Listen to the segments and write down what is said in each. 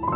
Hey,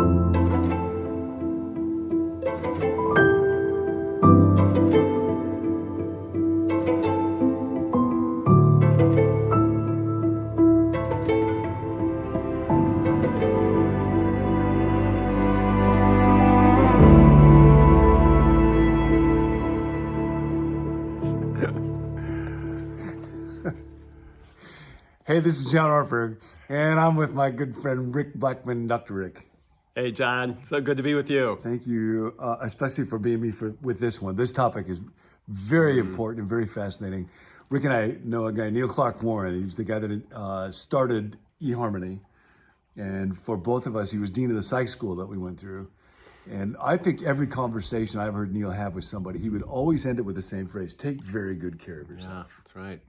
this is John Ortberg, and I'm with my good friend Rick Blackman, Dr. Rick. Hey, John. So good to be with you. Thank you, especially for being with this one. This topic is very important and very fascinating. Rick and I know a guy, Neil Clark Warren. He's the guy that started eHarmony. And for both of us, he was dean of the psych school that we went through. And I think every conversation I've heard Neil have with somebody, he would always end it with the same phrase: take very good care of yourself. Yeah, that's right.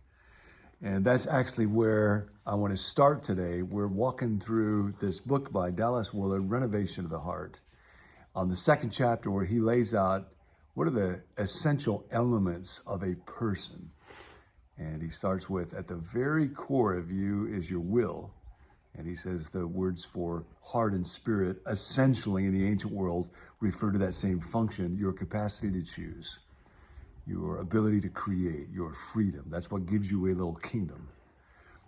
And that's actually where I want to start today. We're walking through this book by Dallas Willard, Renovation of the Heart, on the second chapter, where he lays out what are the essential elements of a person. And he starts with, at the very core of you is your will. And he says the words for heart and spirit, essentially in the ancient world, refer to that same function, your capacity to choose, your ability to create, your freedom. That's what gives you a little kingdom.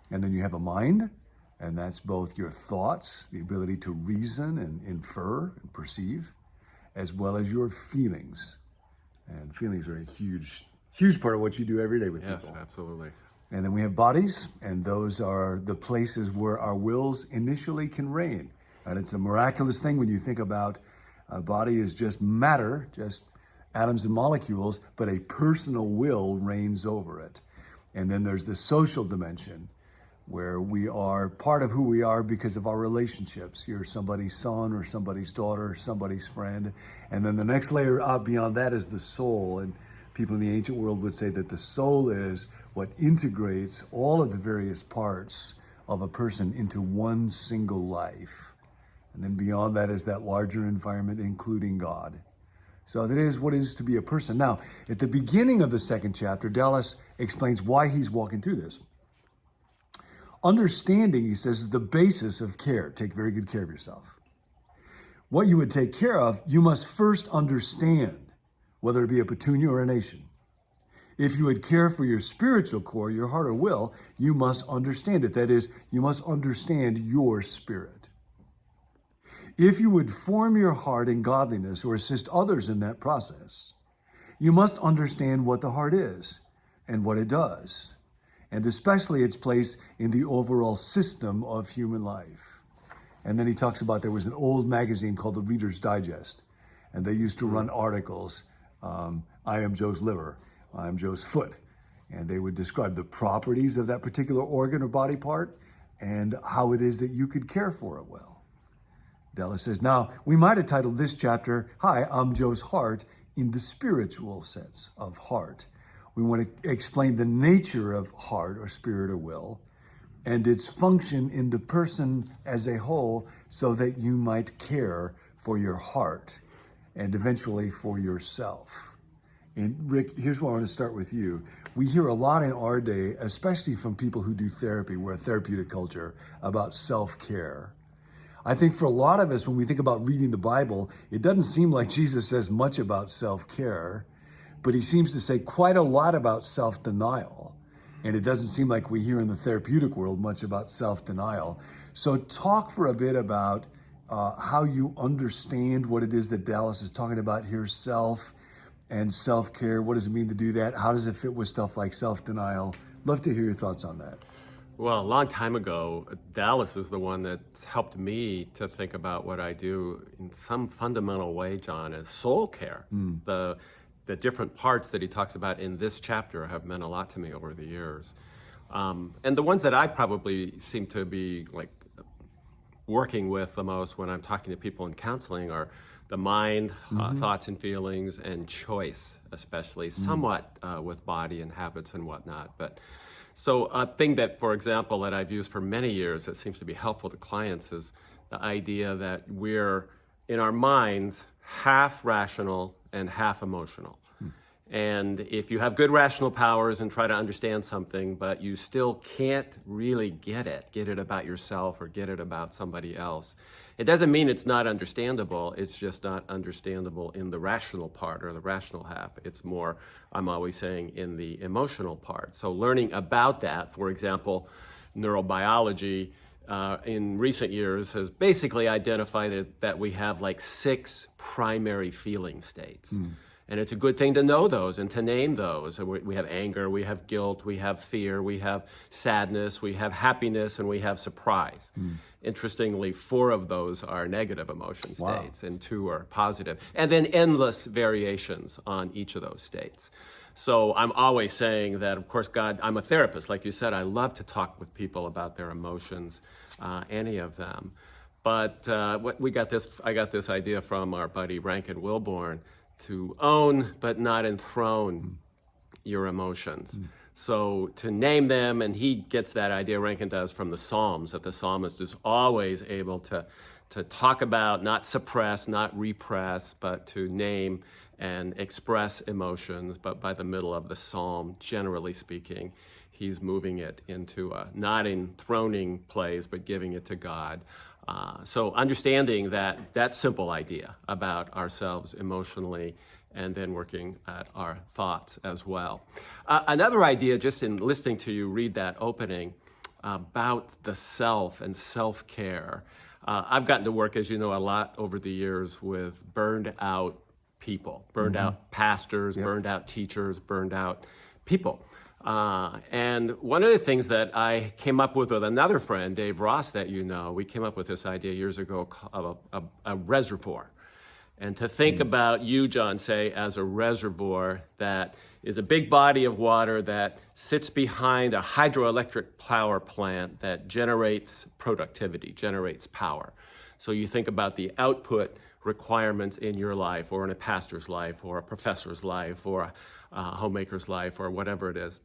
And then you have a mind, and that's both your thoughts, the ability to reason and infer and perceive, as well as your feelings. And feelings are a huge part of what you do every day with people. Yes, absolutely. And then we have bodies, and those are the places where our wills initially can reign. And it's a miraculous thing when you think about a body is just matter, just atoms and molecules, but a personal will reigns over it. And then there's the social dimension, where we are part of who we are because of our relationships. You're somebody's son or somebody's daughter or somebody's friend. And then the next layer out beyond that is the soul. And people in the ancient world would say that the soul is what integrates all of the various parts of a person into one single life. And then beyond that is that larger environment, including God. So that is what it is to be a person. Now, at the beginning of the second chapter, Dallas explains why he's walking through this. Understanding, he says, is the basis of care. Take very good care of yourself. What you would take care of, you must first understand, whether it be a petunia or a nation. If you would care for your spiritual core, your heart or will, you must understand it. That is, you must understand your spirit. If you would form your heart in godliness or assist others in that process, you must understand what the heart is and what it does, and especially its place in the overall system of human life. And then he talks about there was an old magazine called the Reader's Digest, and they used to run articles. I am Joe's liver, I am Joe's foot. And they would describe the properties of that particular organ or body part and how it is that you could care for it well. Dallas says, now, we might have titled this chapter, Hi, I'm Joe's Heart, in the spiritual sense of heart. We want to explain the nature of heart or spirit or will and its function in the person as a whole so that you might care for your heart and eventually for yourself. And Rick, here's where I want to start with you. We hear a lot in our day, especially from people who do therapy, we're a therapeutic culture, about self-care. I think for a lot of us, when we think about reading the Bible, it doesn't seem like Jesus says much about self-care, but he seems to say quite a lot about self-denial. And it doesn't seem like we hear in the therapeutic world much about self-denial. So talk for a bit about how you understand what it is that Dallas is talking about here, self and self-care. What does it mean to do that? How does it fit with stuff like self-denial? Love to hear your thoughts on that. Well, a long time ago, Dallas is the one that's helped me to think about what I do in some fundamental way, John, as soul care. The different parts that he talks about in this chapter have meant a lot to me over the years. And the ones that I probably seem to be like working with the most when I'm talking to people in counseling are the mind, thoughts and feelings, and choice, especially, somewhat with body and habits and whatnot. But so a thing that, for example, that I've used for many years that seems to be helpful to clients is the idea that we're, in our minds, half rational and half emotional. And if you have good rational powers and try to understand something, but you still can't really get it about yourself or get it about somebody else, it doesn't mean it's not understandable. It's just not understandable in the rational part or the rational half. It's more, I'm always saying, in the emotional part. So learning about that, for example, neurobiology in recent years has basically identified that we have like 6 primary feeling states. And it's a good thing to know those and to name those. We have anger, we have guilt, we have fear, we have sadness, we have happiness, and we have surprise. Interestingly, 4 of those are negative emotion states and 2 are positive. And then endless variations on each of those states. So I'm always saying that, of course, God, I'm a therapist. Like you said, I love to talk with people about their emotions, any of them. But I got this idea from our buddy Rankin Wilborn, to own but not enthrone your emotions. So to name them, and he gets that idea, Rankin does, from the Psalms, that the psalmist is always able to talk about, not suppress, not repress, but to name and express emotions. But by the middle of the psalm, generally speaking, he's moving it into a not enthroning place, but giving it to God. So understanding that simple idea about ourselves emotionally, and then working at our thoughts as well. Another idea, just in listening to you read that opening, about the self and self-care. I've gotten to work, as you know, a lot over the years with burned out people, burned out pastors, burned out teachers, burned out people. And one of the things that I came up with another friend, Dave Ross, that you know, we came up with this idea years ago of a reservoir. And to think about you, John, say, as a reservoir that is a big body of water that sits behind a hydroelectric power plant that generates productivity, generates power. So you think about the output requirements in your life, or in a pastor's life, or a professor's life, or a homemaker's life, or whatever it is.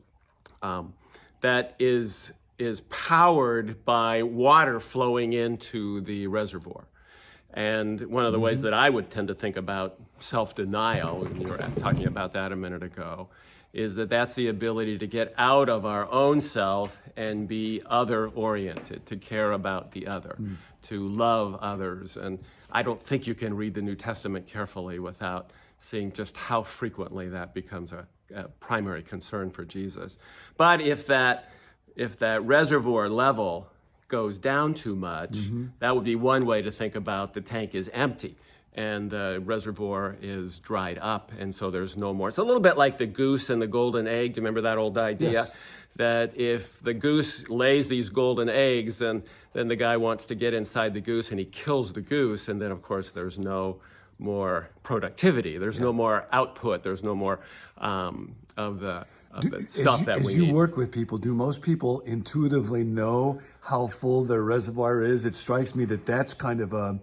That is powered by water flowing into the reservoir. And one of the ways that I would tend to think about self-denial, and you were talking about that a minute ago, is that that's the ability to get out of our own self and be other-oriented, to care about the other, to love others. And I don't think you can read the New Testament carefully without seeing just how frequently that becomes a primary concern for Jesus. But if that reservoir level goes down too much, that would be one way to think about the tank is empty and the reservoir is dried up, and so there's no more. It's a little bit like the goose and the golden egg. Do you remember that old idea? Yes. That if the goose lays these golden eggs, and then the guy wants to get inside the goose and he kills the goose, and then of course there's no more productivity. There's no more output. There's no more of the stuff that we need. As you work with people, do most people intuitively know how full their reservoir is? It strikes me that that's kind of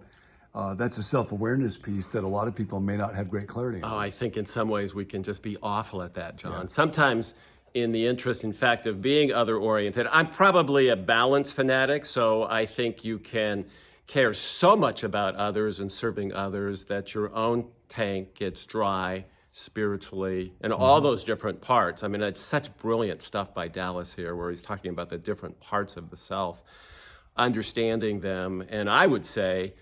that's a self-awareness piece that a lot of people may not have great clarity on. Oh, I think in some ways we can just be awful at that, John. Yeah. Sometimes in the interest, in fact, of being other-oriented. I'm probably a balance fanatic, so I think you can care so much about others and serving others that your own tank gets dry spiritually, and all those different parts. I mean, it's such brilliant stuff by Dallas here, where he's talking about the different parts of the self, understanding them, and I would say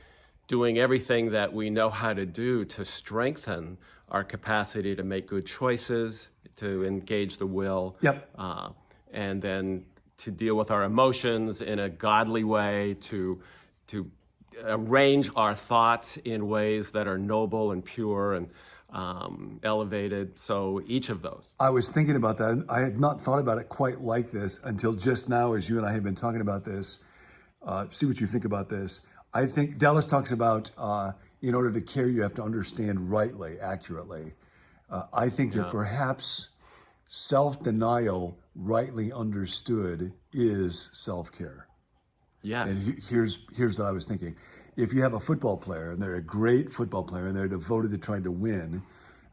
doing everything that we know how to do to strengthen our capacity to make good choices, to engage the will, and then to deal with our emotions in a godly way, to arrange our thoughts in ways that are noble and pure and elevated. So each of those. I was thinking about that. I had not thought about it quite like this until just now, as you and I have been talking about this. See what you think about this. I think Dallas talks about in order to care, you have to understand rightly, accurately. I think that perhaps self-denial, rightly understood, is self-care. Yes. And here's what I was thinking. If you have a football player, and they're a great football player, and they're devoted to trying to win,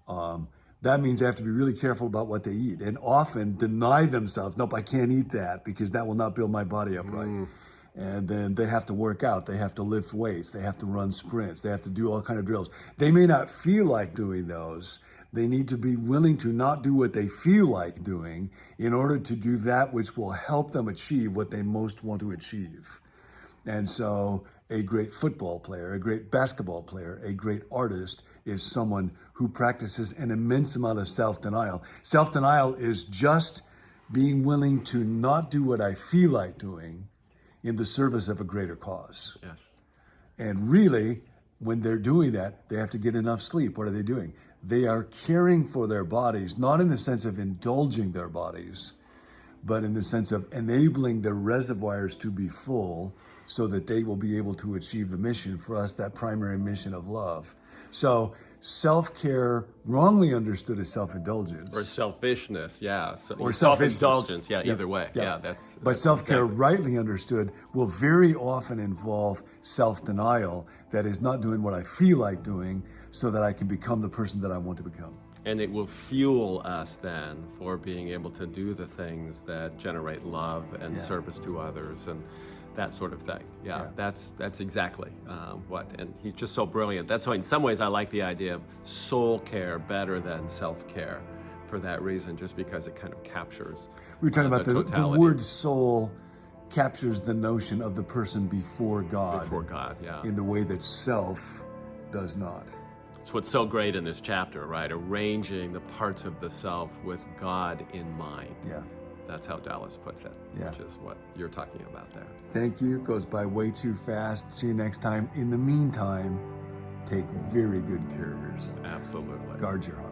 that means they have to be really careful about what they eat, and often deny themselves, nope, I can't eat that because that will not build my body up right. And then they have to work out, they have to lift weights, they have to run sprints, they have to do all kind of drills. They may not feel like doing those. They need to be willing to not do what they feel like doing in order to do that which will help them achieve what they most want to achieve. And so a great football player, a great basketball player, a great artist is someone who practices an immense amount of self-denial. Self-denial is just being willing to not do what I feel like doing in the service of a greater cause. Yes. And really, when they're doing that, they have to get enough sleep. What are they doing? They are caring for their bodies, not in the sense of indulging their bodies, but in the sense of enabling their reservoirs to be full so that they will be able to achieve the mission, for us, that primary mission of love. So self-care, wrongly understood as self-indulgence. Or selfishness, yeah. So, Or selfishness. Self-indulgence, yeah, either way. Yeah, But self-care, exactly. rightly understood, will very often involve self-denial. That is, not doing what I feel like doing so that I can become the person that I want to become. And it will fuel us then for being able to do the things that generate love and service to others and that sort of thing. Yeah. That's exactly what. And he's just so brilliant. That's why, in some ways, I like the idea of soul care better than self-care for that reason, just because it kind of captures. We were talking about the totality. word soul captures the notion of the person before God. Before God, yeah. In the way that self does not. It's what's so great in this chapter, right? Arranging the parts of the self with God in mind. Yeah. That's how Dallas puts it, which is what you're talking about there. Thank you. It goes by way too fast. See you next time. In the meantime, take very good care of yourself. Absolutely. Guard your heart.